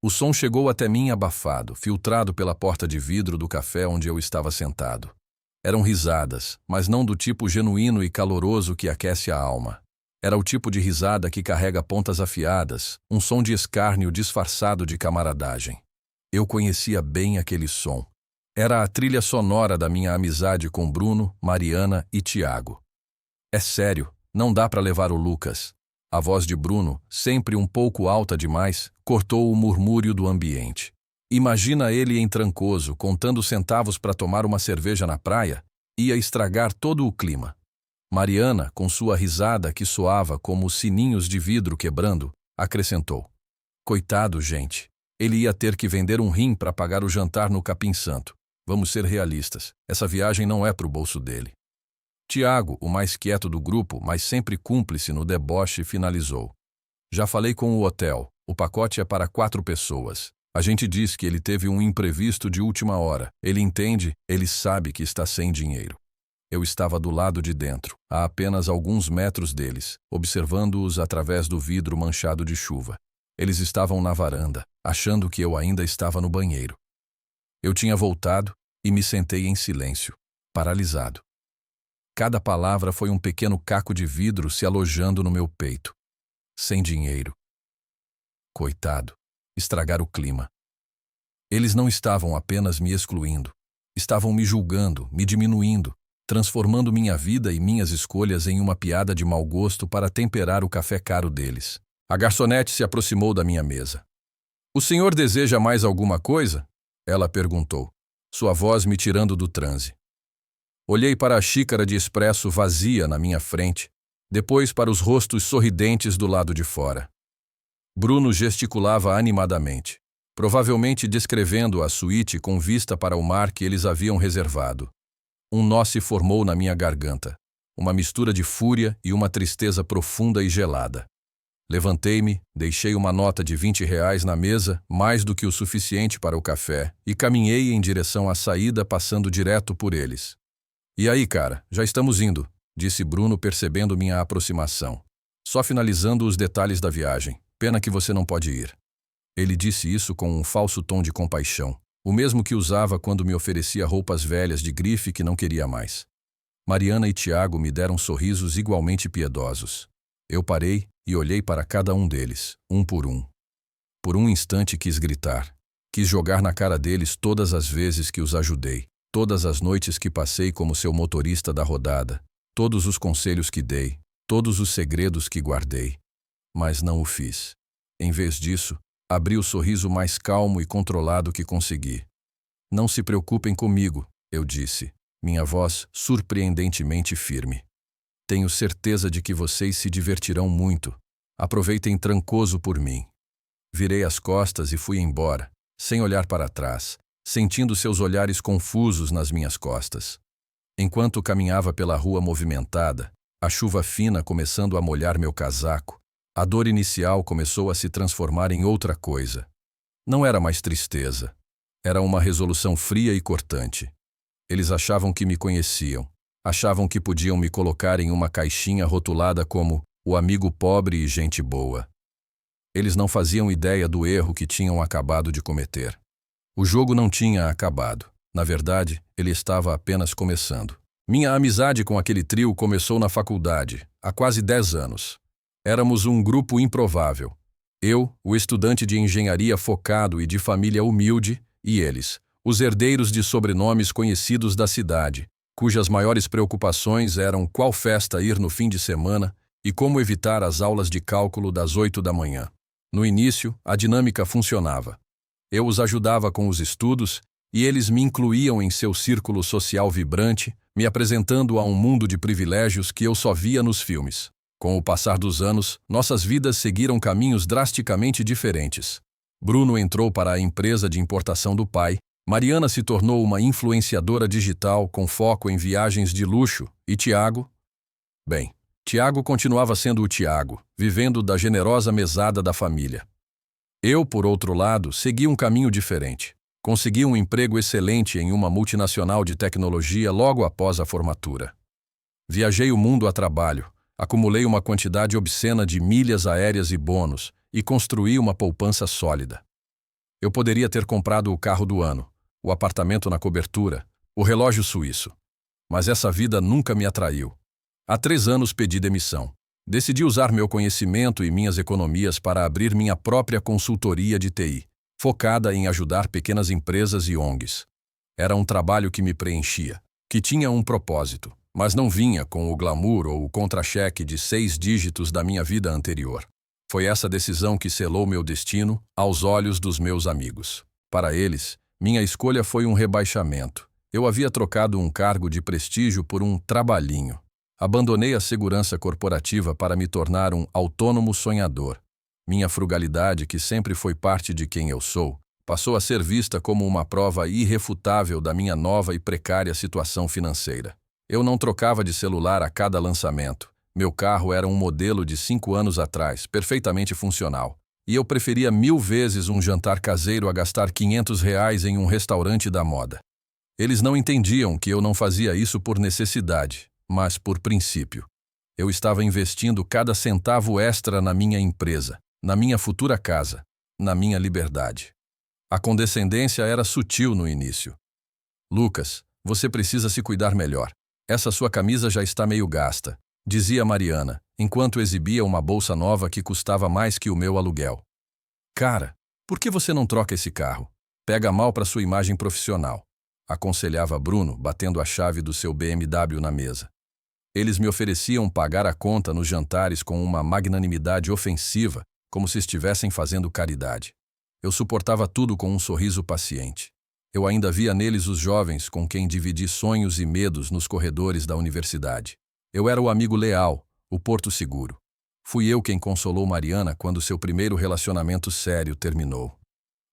O som chegou até mim abafado, filtrado pela porta de vidro do café onde eu estava sentado. Eram risadas, mas não do tipo genuíno e caloroso que aquece a alma. Era o tipo de risada que carrega pontas afiadas, um som de escárnio disfarçado de camaradagem. Eu conhecia bem aquele som. Era a trilha sonora da minha amizade com Bruno, Mariana e Tiago. É sério, não dá para levar o Lucas. A voz de Bruno, sempre um pouco alta demais, cortou o murmúrio do ambiente. Imagina ele em Trancoso, contando centavos para tomar uma cerveja na praia, ia estragar todo o clima. Mariana, com sua risada que soava como sininhos de vidro quebrando, acrescentou: Coitado, gente. Ele ia ter que vender um rim para pagar o jantar no Capim Santo. Vamos ser realistas, essa viagem não é pro bolso dele. Tiago, o mais quieto do grupo, mas sempre cúmplice no deboche, finalizou: Já falei com o hotel, o pacote é para 4 pessoas. A gente diz que ele teve um imprevisto de última hora. Ele entende, ele sabe que está sem dinheiro. Eu estava do lado de dentro, a apenas alguns metros deles, observando-os através do vidro manchado de chuva. Eles estavam na varanda, achando que eu ainda estava no banheiro. Eu tinha voltado e me sentei em silêncio, paralisado. Cada palavra foi um pequeno caco de vidro se alojando no meu peito. Sem dinheiro. Coitado. Estragar o clima. Eles não estavam apenas me excluindo. Estavam me julgando, me diminuindo, transformando minha vida e minhas escolhas em uma piada de mau gosto para temperar o café caro deles. A garçonete se aproximou da minha mesa. O senhor deseja mais alguma coisa? Ela perguntou, sua voz me tirando do transe. Olhei para a xícara de expresso vazia na minha frente, depois para os rostos sorridentes do lado de fora. Bruno gesticulava animadamente, provavelmente descrevendo a suíte com vista para o mar que eles haviam reservado. Um nó se formou na minha garganta, uma mistura de fúria e uma tristeza profunda e gelada. Levantei-me, deixei uma nota de R$ 20 na mesa, mais do que o suficiente para o café, e caminhei em direção à saída, passando direto por eles. E aí, cara, já estamos indo, disse Bruno, percebendo minha aproximação. Só finalizando os detalhes da viagem. Pena que você não pode ir. Ele disse isso com um falso tom de compaixão, o mesmo que usava quando me oferecia roupas velhas de grife que não queria mais. Mariana e Tiago me deram sorrisos igualmente piedosos. Eu parei e olhei para cada um deles, um por um. Por um instante quis gritar. Quis jogar na cara deles todas as vezes que os ajudei, todas as noites que passei como seu motorista da rodada, todos os conselhos que dei, todos os segredos que guardei. Mas não o fiz. Em vez disso, abri o sorriso mais calmo e controlado que consegui. Não se preocupem comigo, eu disse, minha voz surpreendentemente firme. Tenho certeza de que vocês se divertirão muito. Aproveitem Trancoso por mim. Virei as costas e fui embora, sem olhar para trás, sentindo seus olhares confusos nas minhas costas. Enquanto caminhava pela rua movimentada, a chuva fina começando a molhar meu casaco, a dor inicial começou a se transformar em outra coisa. Não era mais tristeza. Era uma resolução fria e cortante. Eles achavam que me conheciam. Achavam que podiam me colocar em uma caixinha rotulada como o amigo pobre e gente boa. Eles não faziam ideia do erro que tinham acabado de cometer. O jogo não tinha acabado. Na verdade, ele estava apenas começando. Minha amizade com aquele trio começou na faculdade, há quase 10 anos. Éramos um grupo improvável. Eu, o estudante de engenharia focado e de família humilde, e eles, os herdeiros de sobrenomes conhecidos da cidade, cujas maiores preocupações eram qual festa ir no fim de semana e como evitar as aulas de cálculo das 8 da manhã. No início, a dinâmica funcionava. Eu os ajudava com os estudos e eles me incluíam em seu círculo social vibrante, me apresentando a um mundo de privilégios que eu só via nos filmes. Com o passar dos anos, nossas vidas seguiram caminhos drasticamente diferentes. Bruno entrou para a empresa de importação do pai, Mariana se tornou uma influenciadora digital com foco em viagens de luxo e Tiago... Bem, Tiago continuava sendo o Tiago, vivendo da generosa mesada da família. Eu, por outro lado, segui um caminho diferente. Consegui um emprego excelente em uma multinacional de tecnologia logo após a formatura. Viajei o mundo a trabalho, acumulei uma quantidade obscena de milhas aéreas e bônus e construí uma poupança sólida. Eu poderia ter comprado o carro do ano, o apartamento na cobertura, o relógio suíço. Mas essa vida nunca me atraiu. Há 3 anos pedi demissão. Decidi usar meu conhecimento e minhas economias para abrir minha própria consultoria de TI, focada em ajudar pequenas empresas e ONGs. Era um trabalho que me preenchia, que tinha um propósito, mas não vinha com o glamour ou o contra-cheque de 6 dígitos da minha vida anterior. Foi essa decisão que selou meu destino aos olhos dos meus amigos. Para eles, minha escolha foi um rebaixamento. Eu havia trocado um cargo de prestígio por um trabalhinho. Abandonei a segurança corporativa para me tornar um autônomo sonhador. Minha frugalidade, que sempre foi parte de quem eu sou, passou a ser vista como uma prova irrefutável da minha nova e precária situação financeira. Eu não trocava de celular a cada lançamento. Meu carro era um modelo de 5 anos atrás, perfeitamente funcional. E eu preferia 1000 vezes um jantar caseiro a gastar R$ 500 em um restaurante da moda. Eles não entendiam que eu não fazia isso por necessidade, mas por princípio. Eu estava investindo cada centavo extra na minha empresa, na minha futura casa, na minha liberdade. A condescendência era sutil no início. Lucas, você precisa se cuidar melhor. Essa sua camisa já está meio gasta, dizia Mariana, enquanto exibia uma bolsa nova que custava mais que o meu aluguel. Cara, por que você não troca esse carro? Pega mal para sua imagem profissional, aconselhava Bruno, batendo a chave do seu BMW na mesa. Eles me ofereciam pagar a conta nos jantares com uma magnanimidade ofensiva, como se estivessem fazendo caridade. Eu suportava tudo com um sorriso paciente. Eu ainda via neles os jovens com quem dividi sonhos e medos nos corredores da universidade. Eu era o amigo leal, o porto seguro. Fui eu quem consolou Mariana quando seu primeiro relacionamento sério terminou.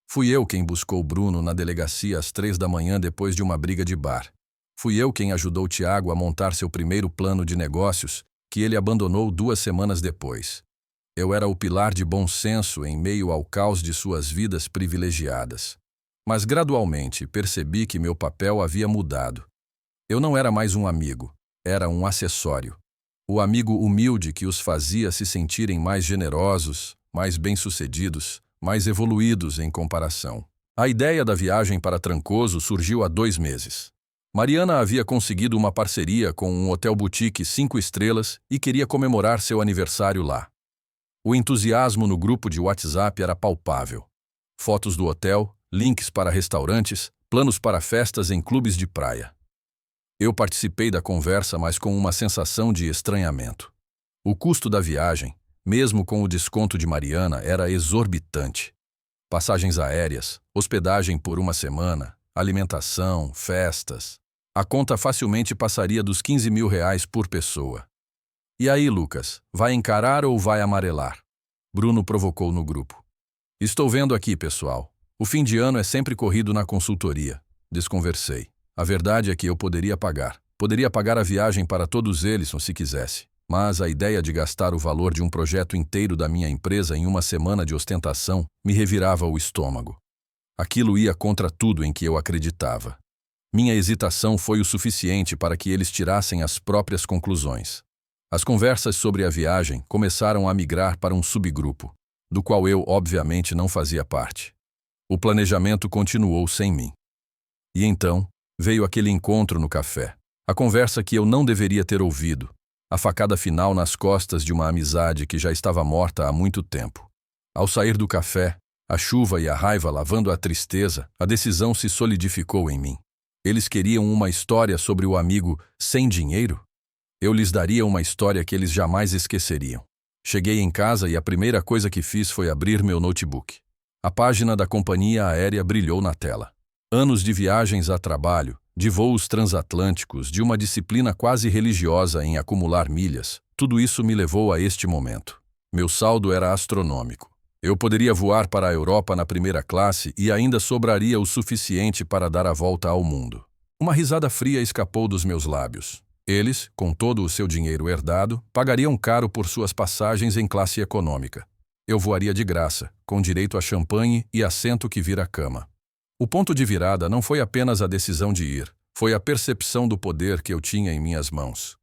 Fui eu quem buscou Bruno na delegacia às 3 da manhã depois de uma briga de bar. Fui eu quem ajudou Tiago a montar seu primeiro plano de negócios, que ele abandonou 2 semanas depois. Eu era o pilar de bom senso em meio ao caos de suas vidas privilegiadas. Mas gradualmente percebi que meu papel havia mudado. Eu não era mais um amigo, era um acessório. O amigo humilde que os fazia se sentirem mais generosos, mais bem-sucedidos, mais evoluídos em comparação. A ideia da viagem para Trancoso surgiu há 2 meses. Mariana havia conseguido uma parceria com um hotel boutique 5 estrelas e queria comemorar seu aniversário lá. O entusiasmo no grupo de WhatsApp era palpável. Fotos do hotel, links para restaurantes, planos para festas em clubes de praia. Eu participei da conversa, mas com uma sensação de estranhamento. O custo da viagem, mesmo com o desconto de Mariana, era exorbitante. Passagens aéreas, hospedagem por 1 semana, alimentação, festas. A conta facilmente passaria dos R$ 15.000 por pessoa. E aí, Lucas, vai encarar ou vai amarelar? Bruno provocou no grupo. Estou vendo aqui, pessoal. O fim de ano é sempre corrido na consultoria. Desconversei. A verdade é que eu poderia pagar. Poderia pagar a viagem para todos eles, se quisesse. Mas a ideia de gastar o valor de um projeto inteiro da minha empresa em 1 semana de ostentação me revirava o estômago. Aquilo ia contra tudo em que eu acreditava. Minha hesitação foi o suficiente para que eles tirassem as próprias conclusões. As conversas sobre a viagem começaram a migrar para um subgrupo, do qual eu, obviamente, não fazia parte. O planejamento continuou sem mim. E então, veio aquele encontro no café. A conversa que eu não deveria ter ouvido. A facada final nas costas de uma amizade que já estava morta há muito tempo. Ao sair do café, a chuva e a raiva lavando a tristeza, a decisão se solidificou em mim. Eles queriam uma história sobre o amigo sem dinheiro? Eu lhes daria uma história que eles jamais esqueceriam. Cheguei em casa e a primeira coisa que fiz foi abrir meu notebook. A página da companhia aérea brilhou na tela. Anos de viagens a trabalho, de voos transatlânticos, de uma disciplina quase religiosa em acumular milhas, tudo isso me levou a este momento. Meu saldo era astronômico. Eu poderia voar para a Europa na primeira classe e ainda sobraria o suficiente para dar a volta ao mundo. Uma risada fria escapou dos meus lábios. Eles, com todo o seu dinheiro herdado, pagariam caro por suas passagens em classe econômica. Eu voaria de graça, com direito a champanhe e assento que vira cama. O ponto de virada não foi apenas a decisão de ir, foi a percepção do poder que eu tinha em minhas mãos.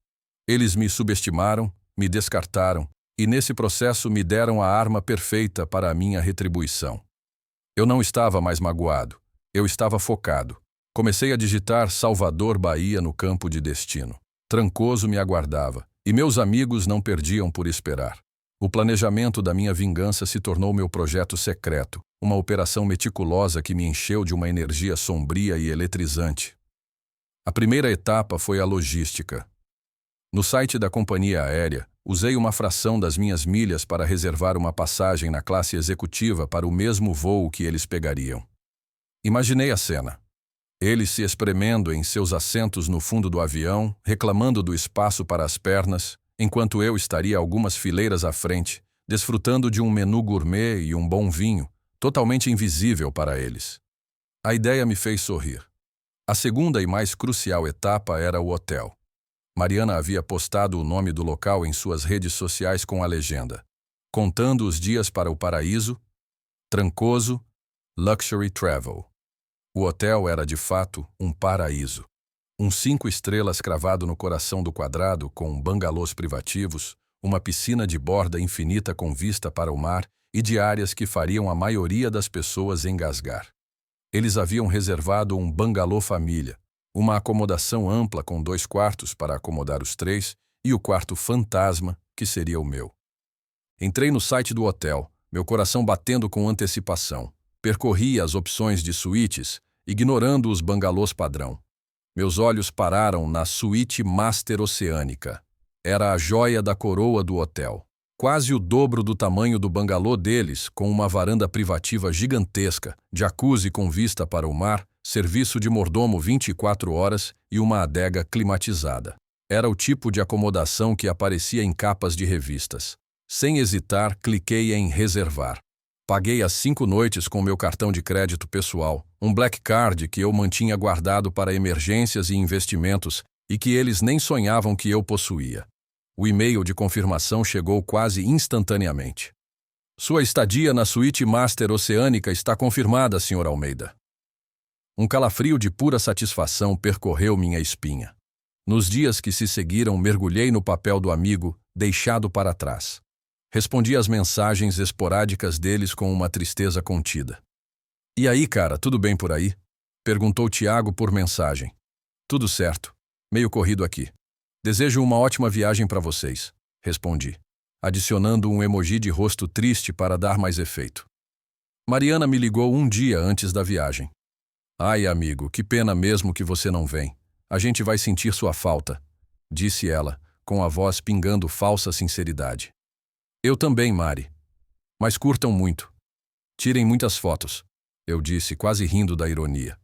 Eles me subestimaram, me descartaram, e nesse processo me deram a arma perfeita para a minha retribuição. Eu não estava mais magoado. Eu estava focado. Comecei a digitar Salvador, Bahia no campo de destino. Trancoso me aguardava, e meus amigos não perdiam por esperar. O planejamento da minha vingança se tornou meu projeto secreto, uma operação meticulosa que me encheu de uma energia sombria e eletrizante. A primeira etapa foi a logística. No site da companhia aérea, usei uma fração das minhas milhas para reservar uma passagem na classe executiva para o mesmo voo que eles pegariam. Imaginei a cena. Eles se espremendo em seus assentos no fundo do avião, reclamando do espaço para as pernas, enquanto eu estaria algumas fileiras à frente, desfrutando de um menu gourmet e um bom vinho, totalmente invisível para eles. A ideia me fez sorrir. A segunda e mais crucial etapa era o hotel. Mariana havia postado o nome do local em suas redes sociais com a legenda: contando os dias para o paraíso, Trancoso, Luxury Travel. O hotel era, de fato, um paraíso. 5 estrelas cravado no coração do quadrado, com bangalôs privativos, uma piscina de borda infinita com vista para o mar e diárias que fariam a maioria das pessoas engasgar. Eles haviam reservado um bangalô família, uma acomodação ampla com 2 quartos para acomodar os 3 e o quarto fantasma, que seria o meu. Entrei no site do hotel, meu coração batendo com antecipação. Percorri as opções de suítes, ignorando os bangalôs padrão. Meus olhos pararam na suíte Master Oceânica. Era a joia da coroa do hotel. Quase o dobro do tamanho do bangalô deles, com uma varanda privativa gigantesca, jacuzzi com vista para o mar, serviço de mordomo 24 horas e uma adega climatizada. Era o tipo de acomodação que aparecia em capas de revistas. Sem hesitar, cliquei em reservar. Paguei as 5 noites com meu cartão de crédito pessoal, um Black Card que eu mantinha guardado para emergências e investimentos e que eles nem sonhavam que eu possuía. O e-mail de confirmação chegou quase instantaneamente. Sua estadia na suíte Master Oceânica está confirmada, Sr. Almeida. Um calafrio de pura satisfação percorreu minha espinha. Nos dias que se seguiram, mergulhei no papel do amigo, deixado para trás. Respondi às mensagens esporádicas deles com uma tristeza contida. E aí, cara, tudo bem por aí? Perguntou Tiago por mensagem. Tudo certo. Meio corrido aqui. Desejo uma ótima viagem para vocês, respondi, adicionando um emoji de rosto triste para dar mais efeito. Mariana me ligou um dia antes da viagem. Ai, amigo, que pena mesmo que você não vem. A gente vai sentir sua falta, disse ela, com a voz pingando falsa sinceridade. Eu também, Mari. Mas curtam muito. Tirem muitas fotos, eu disse, quase rindo da ironia.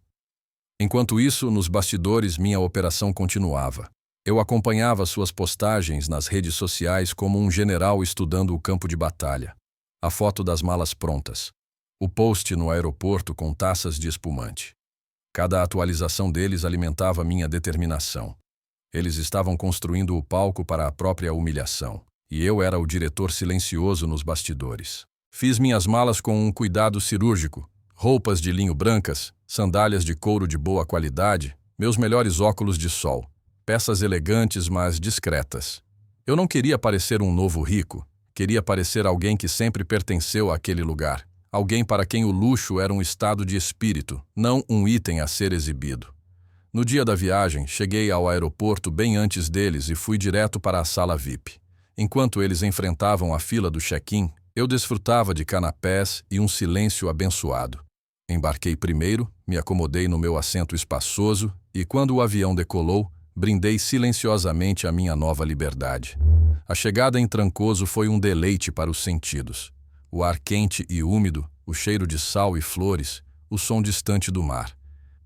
Enquanto isso, nos bastidores, minha operação continuava. Eu acompanhava suas postagens nas redes sociais como um general estudando o campo de batalha. A foto das malas prontas. O post no aeroporto com taças de espumante. Cada atualização deles alimentava minha determinação. Eles estavam construindo o palco para a própria humilhação. E eu era o diretor silencioso nos bastidores. Fiz minhas malas com um cuidado cirúrgico, roupas de linho brancas, sandálias de couro de boa qualidade, meus melhores óculos de sol, peças elegantes mas discretas. Eu não queria parecer um novo rico, queria parecer alguém que sempre pertenceu àquele lugar, alguém para quem o luxo era um estado de espírito, não um item a ser exibido. No dia da viagem, cheguei ao aeroporto bem antes deles e fui direto para a sala VIP. Enquanto eles enfrentavam a fila do check-in, eu desfrutava de canapés e um silêncio abençoado. Embarquei primeiro, me acomodei no meu assento espaçoso e, quando o avião decolou, brindei silenciosamente a minha nova liberdade. A chegada em Trancoso foi um deleite para os sentidos. O ar quente e úmido, o cheiro de sal e flores, o som distante do mar.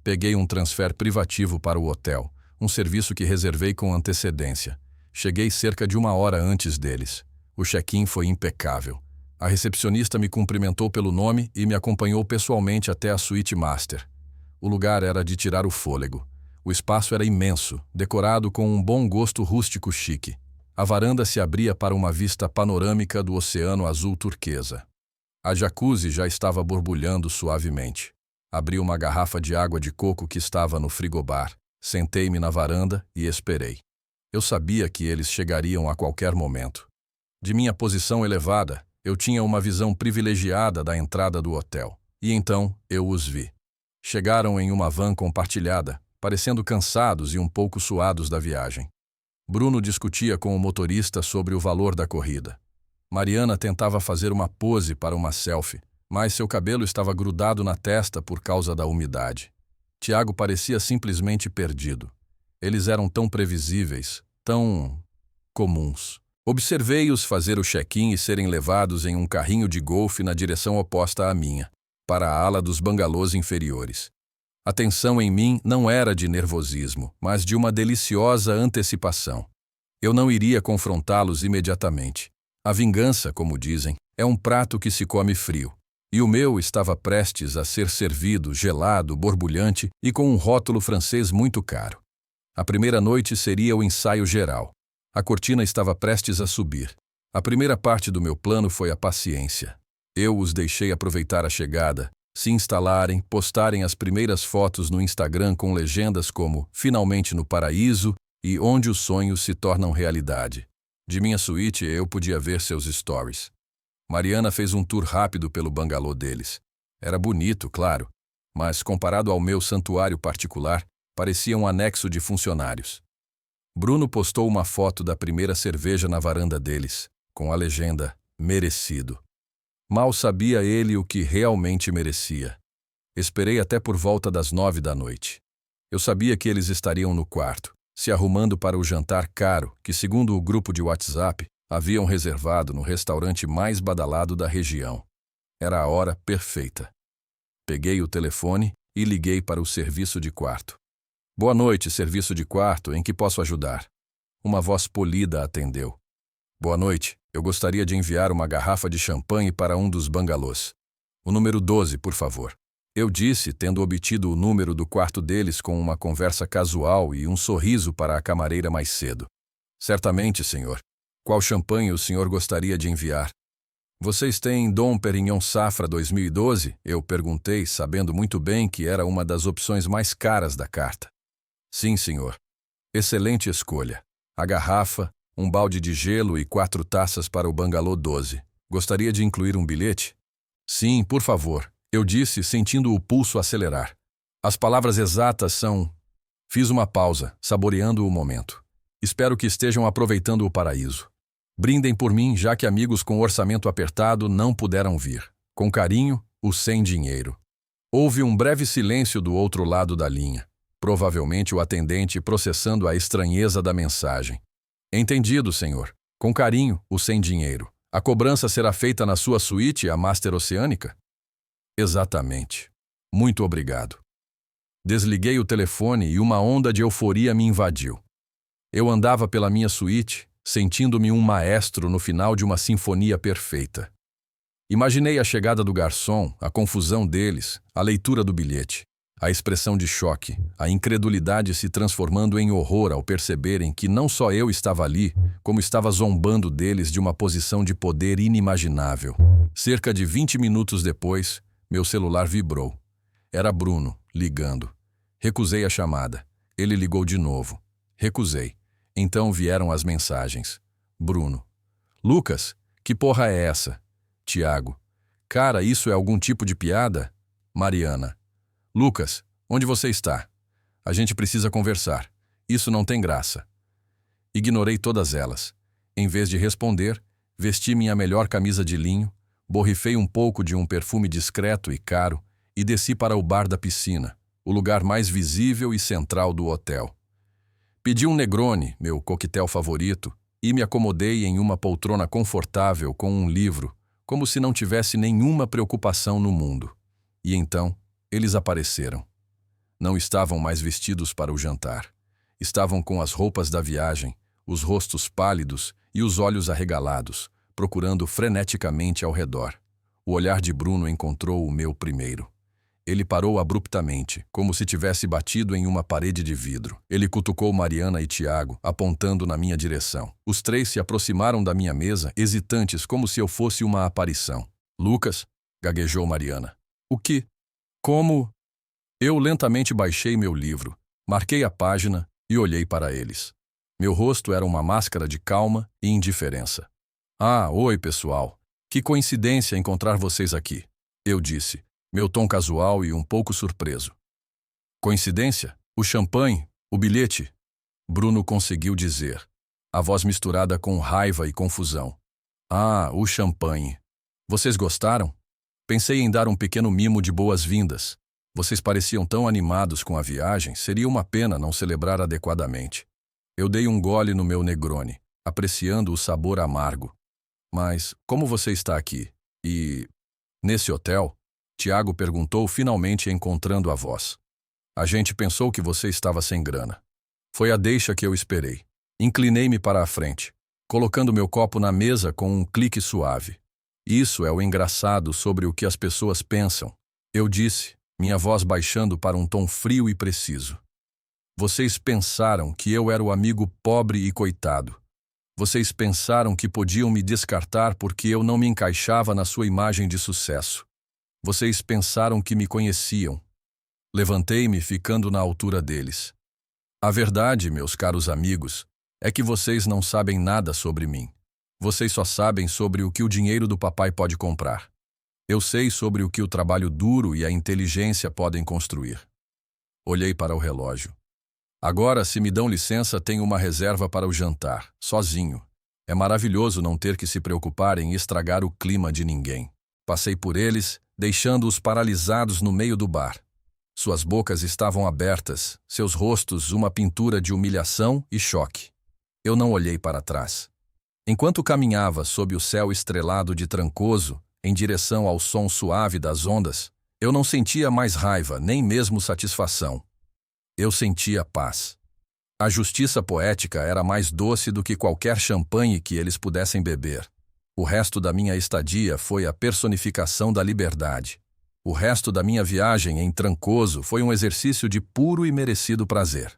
Peguei um transfer privativo para o hotel, um serviço que reservei com antecedência. Cheguei cerca de 1 hora antes deles. O check-in foi impecável. A recepcionista me cumprimentou pelo nome e me acompanhou pessoalmente até a suíte master. O lugar era de tirar o fôlego. O espaço era imenso, decorado com um bom gosto rústico chique. A varanda se abria para uma vista panorâmica do oceano azul turquesa. A jacuzzi já estava borbulhando suavemente. Abri uma garrafa de água de coco que estava no frigobar. Sentei-me na varanda e esperei. Eu sabia que eles chegariam a qualquer momento. De minha posição elevada, eu tinha uma visão privilegiada da entrada do hotel. E então eu os vi. Chegaram em uma van compartilhada, parecendo cansados e um pouco suados da viagem. Bruno discutia com o motorista sobre o valor da corrida. Mariana tentava fazer uma pose para uma selfie, mas seu cabelo estava grudado na testa por causa da umidade. Tiago parecia simplesmente perdido. Eles eram tão previsíveis, tão comuns. Observei-os fazer o check-in e serem levados em um carrinho de golfe na direção oposta à minha, para a ala dos bangalôs inferiores. A tensão em mim não era de nervosismo, mas de uma deliciosa antecipação. Eu não iria confrontá-los imediatamente. A vingança, como dizem, é um prato que se come frio. E o meu estava prestes a ser servido, gelado, borbulhante e com um rótulo francês muito caro. A primeira noite seria o ensaio geral. A cortina estava prestes a subir. A primeira parte do meu plano foi a paciência. Eu os deixei aproveitar a chegada, se instalarem, postarem as primeiras fotos no Instagram com legendas como "Finalmente no paraíso" e "Onde os sonhos se tornam realidade". De minha suíte eu podia ver seus stories. Mariana fez um tour rápido pelo bangalô deles. Era bonito, claro, mas comparado ao meu santuário particular, parecia um anexo de funcionários. Bruno postou uma foto da primeira cerveja na varanda deles, com a legenda "Merecido". Mal sabia ele o que realmente merecia. Esperei até por volta das 9 da noite. Eu sabia que eles estariam no quarto, se arrumando para o jantar caro que, segundo o grupo de WhatsApp, haviam reservado no restaurante mais badalado da região. Era a hora perfeita. Peguei o telefone e liguei para o serviço de quarto. "Boa noite, serviço de quarto, em que posso ajudar?" Uma voz polida atendeu. "Boa noite, eu gostaria de enviar uma garrafa de champanhe para um dos bangalôs. O número 12, por favor." Eu disse, tendo obtido o número do quarto deles com uma conversa casual e um sorriso para a camareira mais cedo. "Certamente, senhor. Qual champanhe o senhor gostaria de enviar?" "Vocês têm Dom Perignon Safra 2012? Eu perguntei, sabendo muito bem que era uma das opções mais caras da carta. "Sim, senhor." "Excelente escolha. A garrafa, um balde de gelo e 4 taças para o bangalô 12. Gostaria de incluir um bilhete?" "Sim, por favor." Eu disse, sentindo o pulso acelerar. As palavras exatas são... Fiz uma pausa, saboreando o momento. "Espero que estejam aproveitando o paraíso. Brindem por mim, já que amigos com orçamento apertado não puderam vir. Com carinho, o sem dinheiro." Houve um breve silêncio do outro lado da linha. Provavelmente o atendente processando a estranheza da mensagem. "Entendido, senhor. Com carinho, o sem dinheiro. A cobrança será feita na sua suíte, a Master Oceânica?" "Exatamente. Muito obrigado." Desliguei o telefone e uma onda de euforia me invadiu. Eu andava pela minha suíte, sentindo-me um maestro no final de uma sinfonia perfeita. Imaginei a chegada do garçom, a confusão deles, a leitura do bilhete, a expressão de choque, a incredulidade se transformando em horror ao perceberem que não só eu estava ali, como estava zombando deles de uma posição de poder inimaginável. Cerca de 20 minutos depois, meu celular vibrou. Era Bruno, ligando. Recusei a chamada. Ele ligou de novo. Recusei. Então vieram as mensagens. Bruno. "Lucas, que porra é essa?" Tiago. "Cara, isso é algum tipo de piada?" Mariana. "Lucas, onde você está? A gente precisa conversar. Isso não tem graça." Ignorei todas elas. Em vez de responder, vesti minha melhor camisa de linho, borrifei um pouco de um perfume discreto e caro e desci para o bar da piscina, o lugar mais visível e central do hotel. Pedi um Negroni, meu coquetel favorito, e me acomodei em uma poltrona confortável com um livro, como se não tivesse nenhuma preocupação no mundo. E então, eles apareceram. Não estavam mais vestidos para o jantar. Estavam com as roupas da viagem, os rostos pálidos e os olhos arregalados, procurando freneticamente ao redor. O olhar de Bruno encontrou o meu primeiro. Ele parou abruptamente, como se tivesse batido em uma parede de vidro. Ele cutucou Mariana e Tiago, apontando na minha direção. Os 3 se aproximaram da minha mesa, hesitantes, como se eu fosse uma aparição. "Lucas", gaguejou Mariana. "O que? Como?" Eu lentamente baixei meu livro, marquei a página e olhei para eles. Meu rosto era uma máscara de calma e indiferença. "Ah, oi, pessoal. Que coincidência encontrar vocês aqui", eu disse. meu tom casual e um pouco surpreso. Coincidência? O champanhe, o bilhete? Bruno conseguiu dizer, a voz misturada com raiva e confusão. Ah, o champanhe. Vocês gostaram? Pensei em dar um pequeno mimo de boas-vindas. Vocês pareciam tão animados com a viagem, seria uma pena não celebrar adequadamente. Eu dei um gole no meu Negroni, apreciando o sabor amargo. Mas como você está aqui? E... nesse hotel? Tiago perguntou, finalmente encontrando a voz. A gente pensou que você estava sem grana. Foi a deixa que eu esperei. Inclinei-me para a frente, colocando meu copo na mesa com um clique suave. Isso é o engraçado sobre o que as pessoas pensam. Eu disse, minha voz baixando para um tom frio e preciso. Vocês pensaram que eu era o amigo pobre e coitado. Vocês pensaram que podiam me descartar porque eu não me encaixava na sua imagem de sucesso. Vocês pensaram que me conheciam. Levantei-me, ficando na altura deles. A verdade, meus caros amigos, é que vocês não sabem nada sobre mim. Vocês só sabem sobre o que o dinheiro do papai pode comprar. Eu sei sobre o que o trabalho duro e a inteligência podem construir. Olhei para o relógio. Agora, se me dão licença, tenho uma reserva para o jantar, sozinho. É maravilhoso não ter que se preocupar em estragar o clima de ninguém. Passei por eles, deixando-os paralisados no meio do bar. Suas bocas estavam abertas, seus rostos uma pintura de humilhação e choque. Eu não olhei para trás. Enquanto caminhava sob o céu estrelado de Trancoso, em direção ao som suave das ondas, eu não sentia mais raiva, nem mesmo satisfação. Eu sentia paz. A justiça poética era mais doce do que qualquer champanhe que eles pudessem beber. O resto da minha estadia foi a personificação da liberdade. O resto da minha viagem em Trancoso foi um exercício de puro e merecido prazer.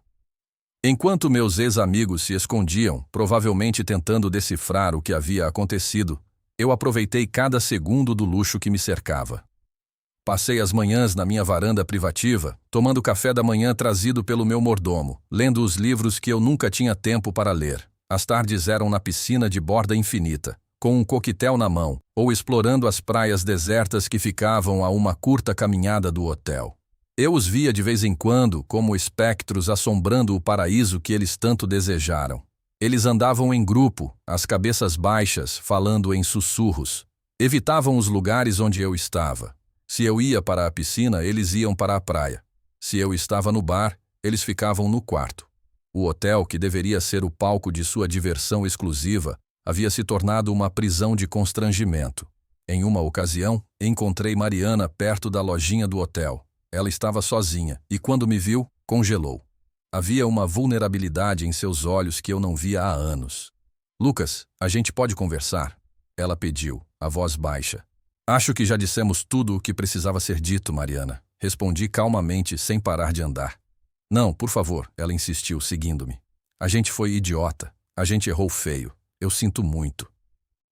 Enquanto meus ex-amigos se escondiam, provavelmente tentando decifrar o que havia acontecido, eu aproveitei cada segundo do luxo que me cercava. Passei as manhãs na minha varanda privativa, tomando café da manhã trazido pelo meu mordomo, lendo os livros que eu nunca tinha tempo para ler. As tardes eram na piscina de borda infinita, com um coquetel na mão, ou explorando as praias desertas que ficavam a uma curta caminhada do hotel. Eu os via de vez em quando como espectros assombrando o paraíso que eles tanto desejaram. Eles andavam em grupo, as cabeças baixas, falando em sussurros. Evitavam os lugares onde eu estava. Se eu ia para a piscina, eles iam para a praia. Se eu estava no bar, eles ficavam no quarto. O hotel, que deveria ser o palco de sua diversão exclusiva, havia se tornado uma prisão de constrangimento. Em uma ocasião, encontrei Mariana perto da lojinha do hotel. Ela estava sozinha e, quando me viu, congelou. Havia uma vulnerabilidade em seus olhos que eu não via há anos. Lucas, a gente pode conversar? Ela pediu, a voz baixa. Acho que já dissemos tudo o que precisava ser dito, Mariana. Respondi calmamente, sem parar de andar. Não, por favor, ela insistiu, seguindo-me. A gente foi idiota. A gente errou feio. Eu sinto muito.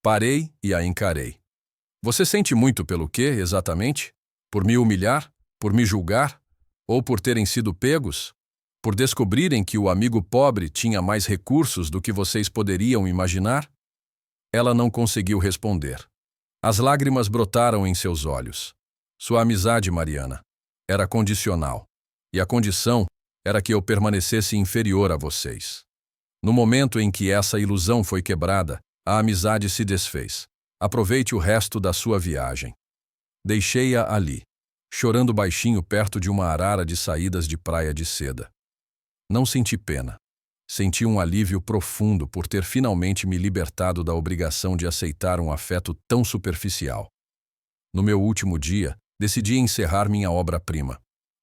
Parei e a encarei. Você sente muito pelo quê, exatamente? Por me humilhar? Por me julgar? Ou por terem sido pegos? Por descobrirem que o amigo pobre tinha mais recursos do que vocês poderiam imaginar? Ela não conseguiu responder. As lágrimas brotaram em seus olhos. Sua amizade, Mariana, era condicional. E a condição era que eu permanecesse inferior a vocês. No momento em que essa ilusão foi quebrada, a amizade se desfez. Aproveite o resto da sua viagem. Deixei-a ali, chorando baixinho perto de uma arara de saídas de praia de seda. Não senti pena. Senti um alívio profundo por ter finalmente me libertado da obrigação de aceitar um afeto tão superficial. No meu último dia, decidi encerrar minha obra-prima.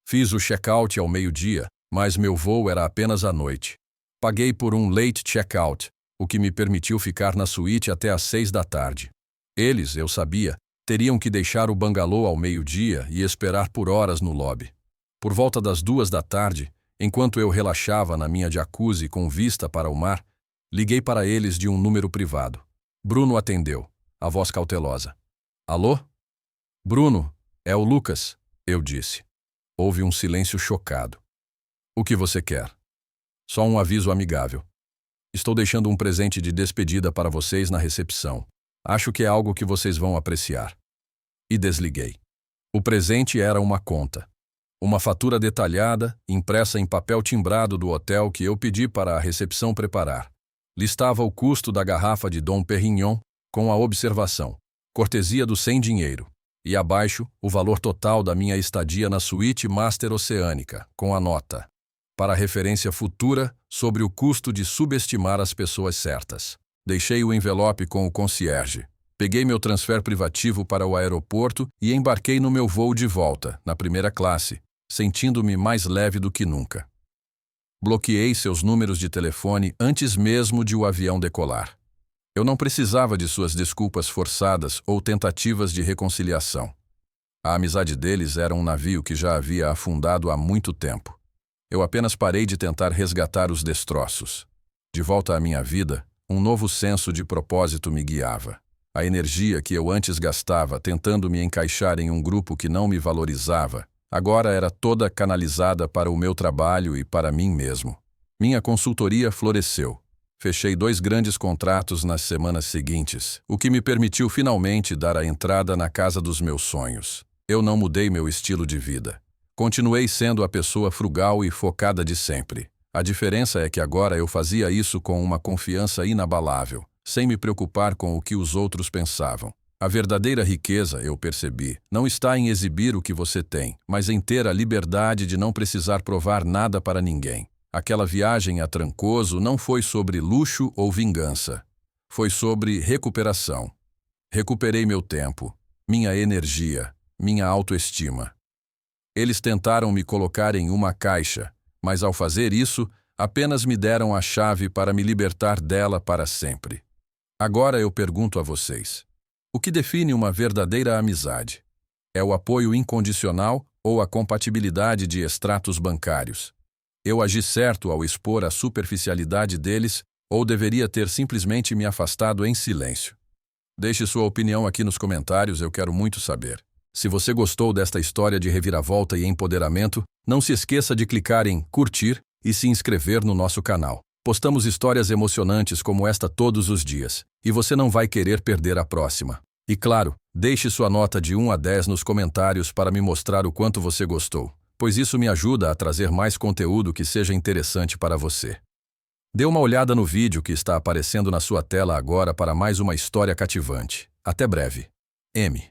Fiz o check-out ao meio-dia, mas meu voo era apenas à noite. Paguei por um late check-out, o que me permitiu ficar na suíte até às 6 da tarde. Eles, eu sabia, teriam que deixar o bangalô ao meio-dia e esperar por horas no lobby. Por volta das 2 da tarde, enquanto eu relaxava na minha jacuzzi com vista para o mar, liguei para eles de um número privado. Bruno atendeu, a voz cautelosa. Alô? Bruno, é o Lucas, eu disse. Houve um silêncio chocado. O que você quer? Só um aviso amigável. Estou deixando um presente de despedida para vocês na recepção. Acho que é algo que vocês vão apreciar. E desliguei. O presente era uma conta. Uma fatura detalhada, impressa em papel timbrado do hotel que eu pedi para a recepção preparar. Listava o custo da garrafa de Dom Perignon com a observação: cortesia do sem dinheiro. E abaixo, o valor total da minha estadia na suíte Master Oceânica, com a nota: para referência futura sobre o custo de subestimar as pessoas certas. Deixei o envelope com o concierge. Peguei meu transfer privativo para o aeroporto e embarquei no meu voo de volta, na primeira classe, sentindo-me mais leve do que nunca. Bloqueei seus números de telefone antes mesmo de o avião decolar. Eu não precisava de suas desculpas forçadas ou tentativas de reconciliação. A amizade deles era um navio que já havia afundado há muito tempo. Eu apenas parei de tentar resgatar os destroços. De volta à minha vida, um novo senso de propósito me guiava. A energia que eu antes gastava tentando me encaixar em um grupo que não me valorizava, agora era toda canalizada para o meu trabalho e para mim mesmo. Minha consultoria floresceu. Fechei 2 grandes contratos nas semanas seguintes, o que me permitiu finalmente dar a entrada na casa dos meus sonhos. Eu não mudei meu estilo de vida. Continuei sendo a pessoa frugal e focada de sempre. A diferença é que agora eu fazia isso com uma confiança inabalável, sem me preocupar com o que os outros pensavam. A verdadeira riqueza, eu percebi, não está em exibir o que você tem, mas em ter a liberdade de não precisar provar nada para ninguém. Aquela viagem a Trancoso não foi sobre luxo ou vingança. Foi sobre recuperação. Recuperei meu tempo, minha energia, minha autoestima. Eles tentaram me colocar em uma caixa, mas ao fazer isso, apenas me deram a chave para me libertar dela para sempre. Agora eu pergunto a vocês: o que define uma verdadeira amizade? É o apoio incondicional ou a compatibilidade de extratos bancários? Eu agi certo ao expor a superficialidade deles ou deveria ter simplesmente me afastado em silêncio? Deixe sua opinião aqui nos comentários, eu quero muito saber. Se você gostou desta história de reviravolta e empoderamento, não se esqueça de clicar em curtir e se inscrever no nosso canal. Postamos histórias emocionantes como esta todos os dias, e você não vai querer perder a próxima. E claro, deixe sua nota de 1 a 10 nos comentários para me mostrar o quanto você gostou, pois isso me ajuda a trazer mais conteúdo que seja interessante para você. Dê uma olhada no vídeo que está aparecendo na sua tela agora para mais uma história cativante. Até breve. M.